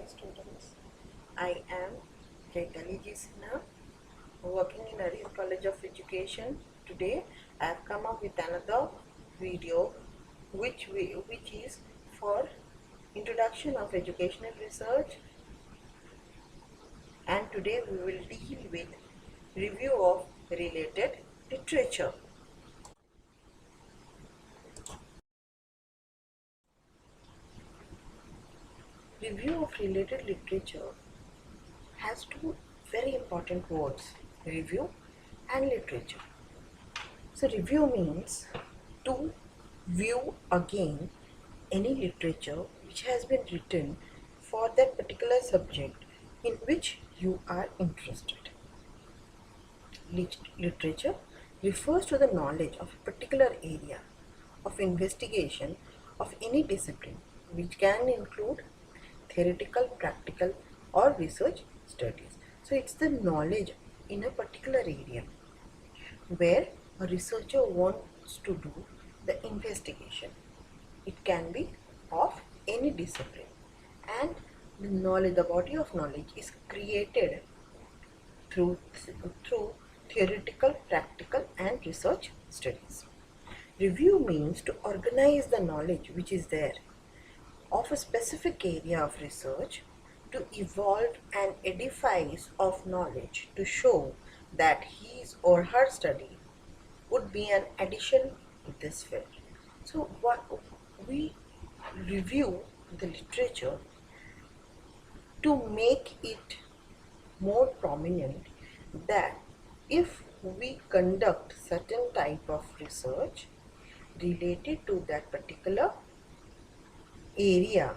Dear students, I am Chaitali Ji Sinha, working in Aris College of Education. Today I have come up with another video which is for introduction of educational research, and today we will deal with review of related literature. Review of related literature has two very important words: review and literature. So review means to view again any literature which has been written for that particular subject in which you are interested. Literature refers to the knowledge of a particular area of investigation of any discipline, which can include theoretical, practical, or research studies. So it's the knowledge in a particular area where a researcher wants to do the investigation. It can be of any discipline, and the body of knowledge is created through theoretical, practical, and research studies. Review means to organize the knowledge which is there of a specific area of research, to evolve an edifice of knowledge to show that his or her study would be an addition to this field. So what we review the literature to make it more prominent that if we conduct certain type of research related to that particular area,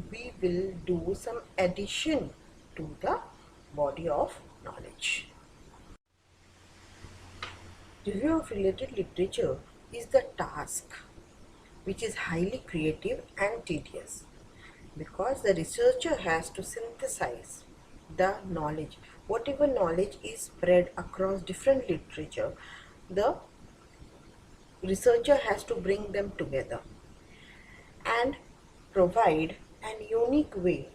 we will do some addition to the body of knowledge. Review of related literature is the task which is highly creative and tedious, because the researcher has to synthesize the knowledge. Whatever knowledge is spread across different literature, the researcher has to bring them together and provide an unique way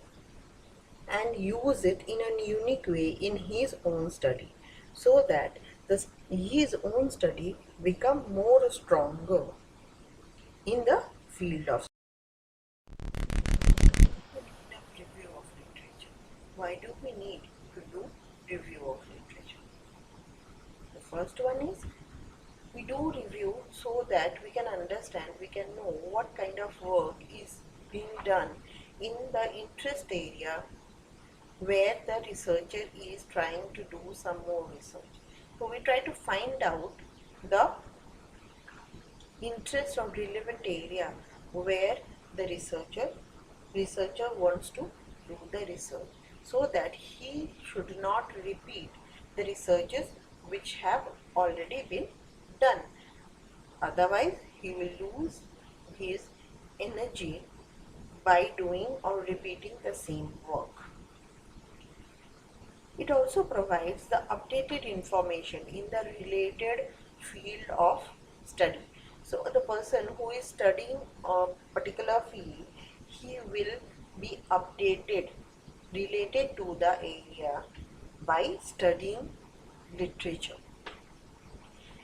and use it in a unique way in his own study, so that his own study become more stronger in the field of review of literature. Why do we need to do review of literature? The first one is, we do review so that we can understand, we can know what kind of work is being done in the interest area where the researcher is trying to do some more research. So we try to find out the interest or relevant area where the researcher wants to do the research, so that he should not repeat the researches which have already been done. Otherwise, he will lose his energy by doing or repeating the same work. It also provides the updated information in the related field of study. So the person who is studying a particular field, he will be updated related to the area by studying literature.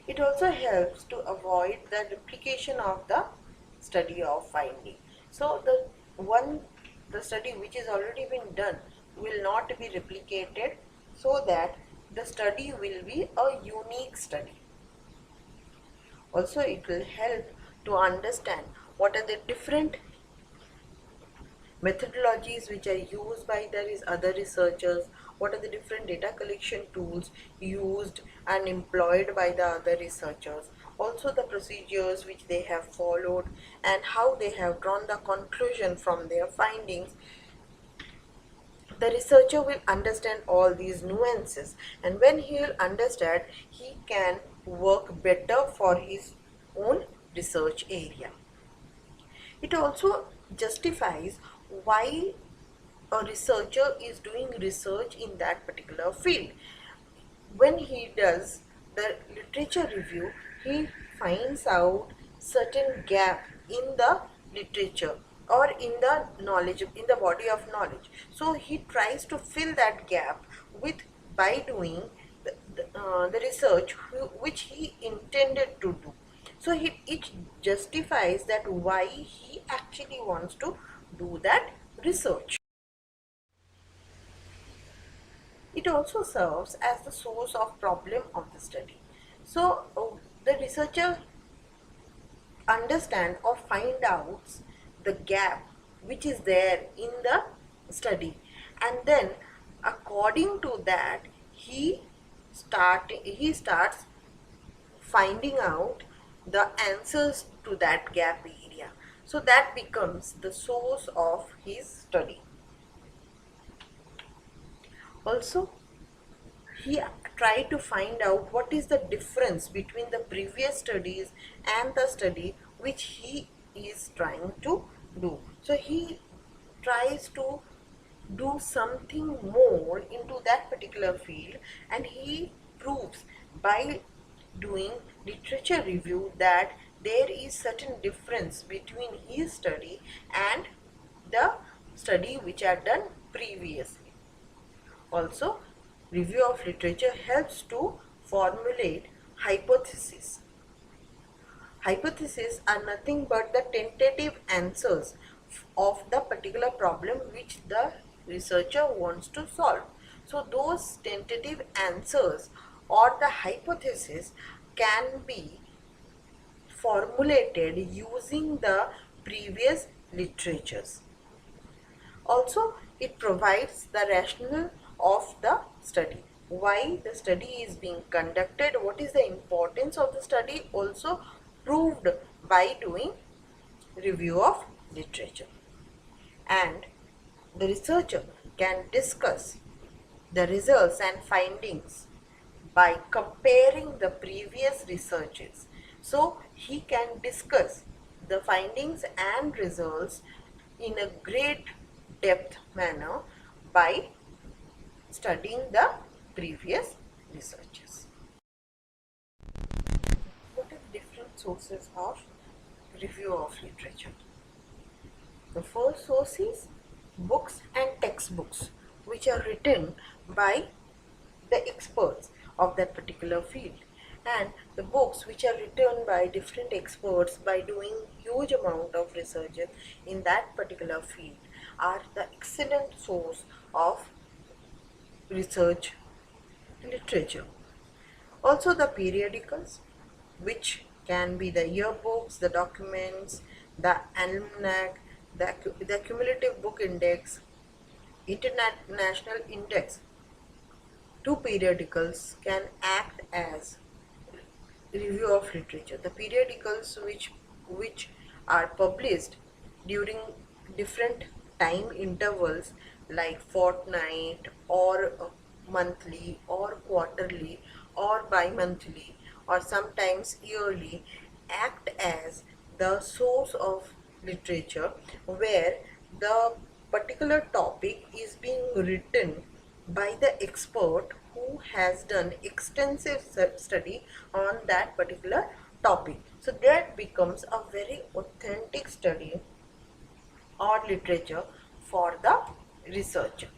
It also helps to avoid the replication of the study of finding. So the study which is already been done will not be replicated, so that the study will be a unique study. Also, it will help to understand what are the different methodologies which are used by other researchers, what are the different data collection tools used and employed by the other researchers, also the procedures which they have followed and how they have drawn the conclusion from their findings. The researcher will understand all these nuances, and when he will understand, he can work better for his own research area. It also justifies why a researcher is doing research in that particular field. When he does the literature review, he finds out certain gap in the literature or in the knowledge, in the body of knowledge. So he tries to fill that gap with by doing the research which he intended to do. So it justifies that why he actually wants to do that research. It also serves as the source of problem of the study. So the researcher understand or find out the gap which is there in the study, and then according to that he starts finding out the answers to that gap area. So that becomes the source of his study. Also, he tried to find out what is the difference between the previous studies and the study which he is trying to do. So he tries to do something more into that particular field, and he proves by doing literature review that there is certain difference between his study and the study which are done previously. Also, review of literature helps to formulate hypotheses. Hypotheses are nothing but the tentative answers of the particular problem which the researcher wants to solve. So those tentative answers or the hypothesis can be formulated using the previous literatures. Also, it provides the rationale of the study. Why the study is being conducted, what is the importance of the study, also proved by doing review of literature. And the researcher can discuss the results and findings by comparing the previous researches. So he can discuss the findings and results in a great depth manner by studying the previous researches. What are the different sources of review of literature? The first source is books and textbooks which are written by the experts of that particular field, and the books which are written by different experts by doing huge amount of research in that particular field are the excellent source of research literature. Also the periodicals, which can be the yearbooks, the documents, the almanac, the cumulative book index, international index. Two periodicals can act as review of literature. The periodicals which are published during different time intervals like fortnight or monthly or quarterly or bi-monthly or sometimes yearly act as the source of literature, where the particular topic is being written by the expert who has done extensive study on that particular topic. So that becomes a very authentic study or literature for the researcher.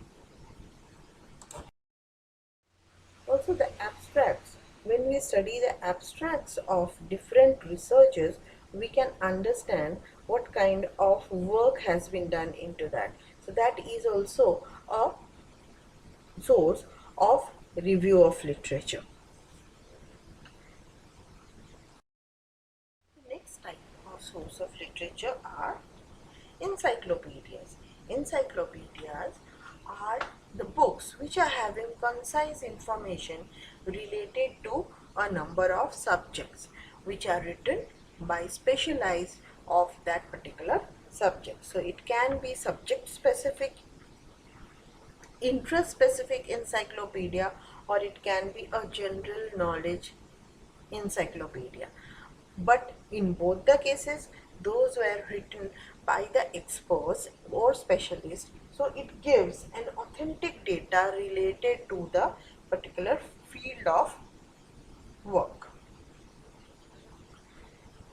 Also the abstracts. When we study the abstracts of different researchers, we can understand what kind of work has been done into that. So that is also a source of review of literature. The next type of source of literature are encyclopedias. Encyclopedias are the books which are having concise information related to a number of subjects which are written by specialized of that particular subject. So it can be subject specific, interest specific encyclopedia, or it can be a general knowledge encyclopedia. But in both the cases, those were written by the experts or specialists, so it gives an authentic data related to the particular field of work.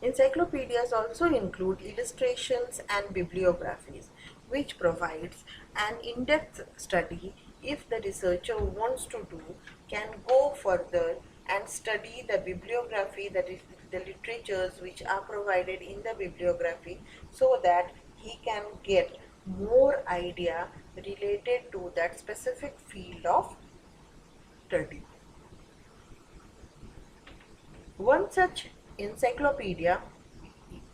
Encyclopedias also include illustrations and bibliographies, which provides an in-depth study. If the researcher wants to do, can go further and study the bibliography, that is the literatures which are provided in the bibliography, so that he can get more idea related to that specific field of study. One such encyclopedia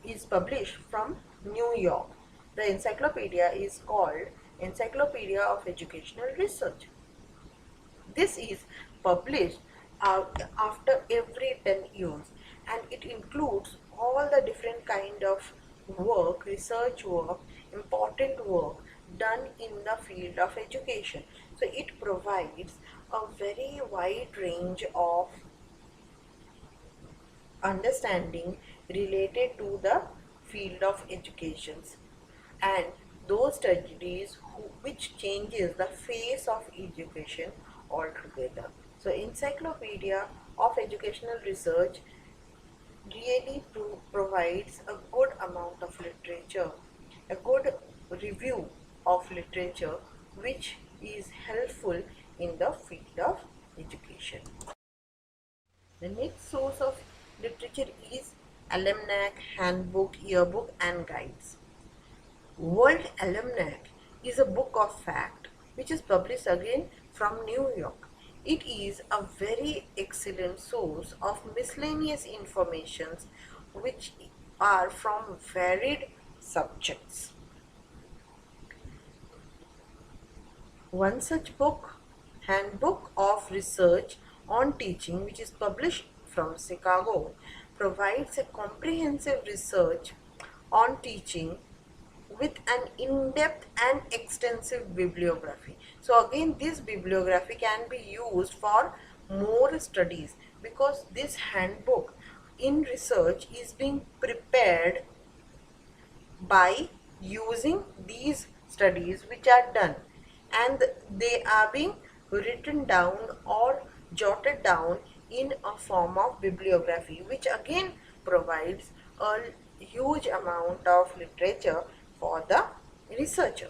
is published from New York. The encyclopedia is called Encyclopedia of Educational Research. This is published after every 10 years, and it includes all the different kind of work, research work, important work done in the field of education. So it provides a very wide range of understanding related to the field of educations, and those studies which changes the face of education altogether. So encyclopedia of educational research really provides a good amount of literature, a good review of literature which is helpful in the field of education. The next source of literature is Almanac, Handbook, Yearbook and Guides. World Almanac is a book of fact which is published again from New York. It is a very excellent source of miscellaneous informations which are from varied subjects. One such book, Handbook of Research on Teaching, which is published from Chicago, provides a comprehensive research on teaching with an in-depth and extensive bibliography. So again, this bibliography can be used for more studies, because this handbook in research is being prepared by using these studies which are done, and they are being written down or jotted down in a form of bibliography, which again provides a huge amount of literature for the researcher.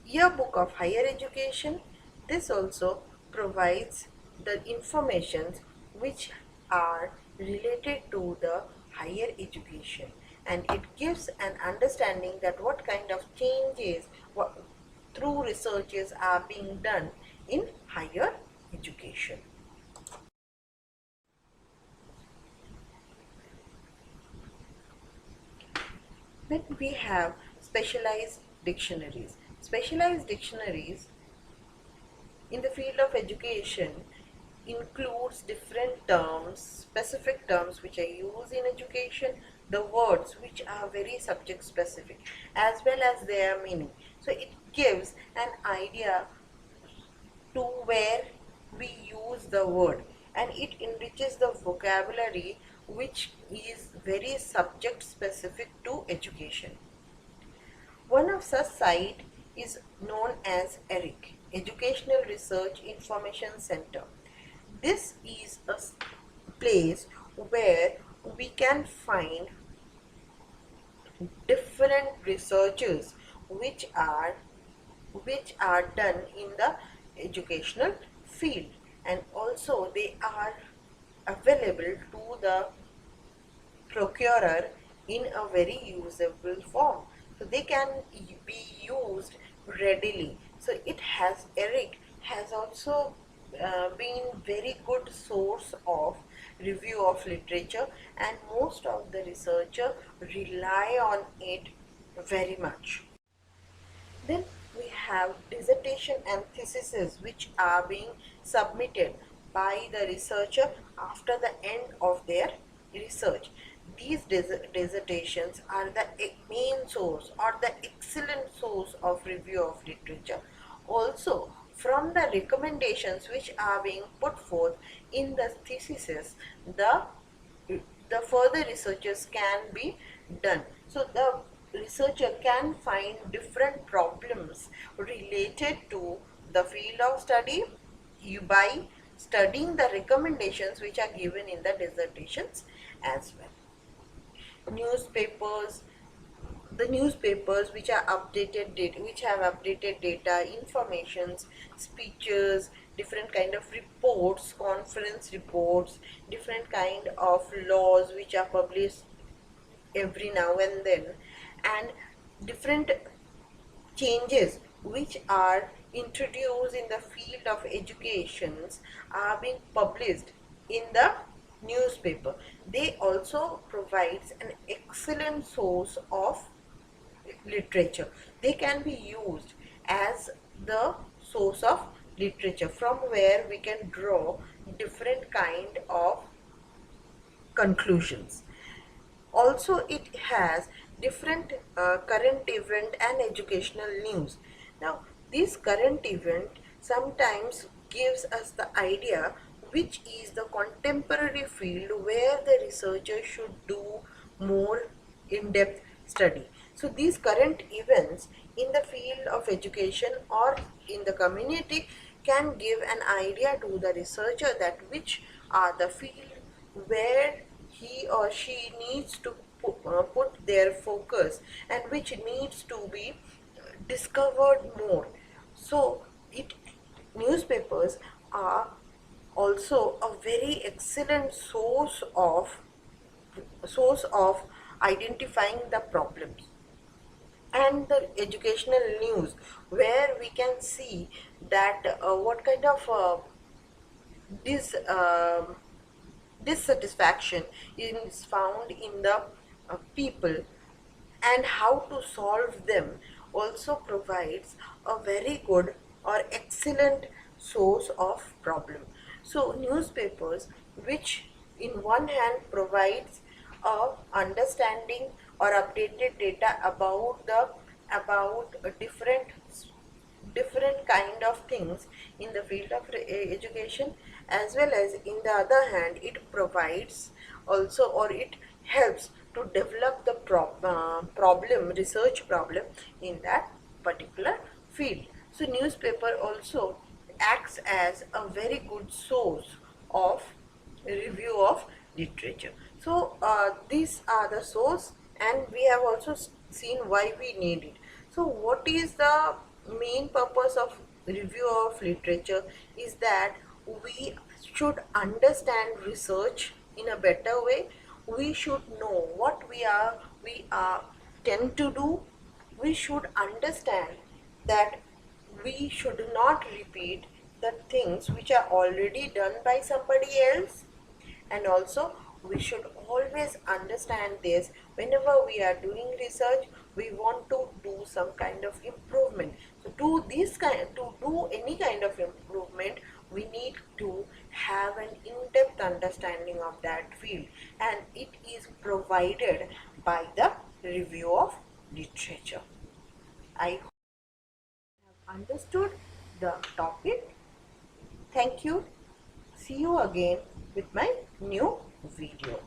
Yearbook of Higher Education, this also provides the informations which are related to the higher education, and it gives an understanding that what kind of changes through researches are being done in higher education. Then we have specialized dictionaries. Specialized dictionaries in the field of education includes different terms, specific terms which are used in education, the words which are very subject specific, as well as their meaning. So it gives an idea to where we use the word, and it enriches the vocabulary which is very subject specific to education. One of such site is known as ERIC, Educational Research Information Center. This is a place where we can find different researches which are done in the educational field, and also they are available to the procurer in a very usable form, so they can be used readily. So it has ERIC has also been very good source of review of literature, and most of the researcher rely on it very much. Then we have dissertation and theses which are being submitted by the researcher after the end of their research. These dissertations are the main source or the excellent source of review of literature. Also, from the recommendations which are being put forth in the theses, the further researches can be done. So the researcher can find different problems related to the field of study by studying the recommendations which are given in the dissertations as well. newspapers, the newspapers which are updated data, which have updated data, informations, speeches, different kind of reports, conference reports, different kind of laws which are published every now and then, and different changes which are introduced in the field of educations are being published in the newspaper. They also provides an excellent source of literature. They can be used as the source of literature from where we can draw different kind of conclusions. Also, it has different current event and educational news. Now, this current event sometimes gives us the idea which is the contemporary field where the researcher should do more in-depth study. So these current events in the field of education or in the community can give an idea to the researcher that which are the field where he or she needs to put their focus and which needs to be discovered more. So it newspapers are also a very excellent source of identifying the problems, and the educational news where we can see that what kind of dis, dissatisfaction is found in the people and how to solve them also provides a very good or excellent source of problem. So newspapers, which in one hand provides a understanding or updated data about a different kind of things in the field of education, as well as in the other hand it provides also, or it helps to develop the problem, research problem in that particular field. So newspaper also acts as a very good source of review of literature. So these are the source, and we have also seen why we need it. So what is the main purpose of review of literature is that we should understand research in a better way. We should know what we are tend to do. We should understand that we should not repeat the things which are already done by somebody else, and also we should always understand this whenever we are doing research. We want to do some kind of improvement. So to do any kind of improvement, we need to have an in-depth understanding of that field, and it is provided by the review of literature. I hope you have understood the topic. Thank you. See you again with my new video.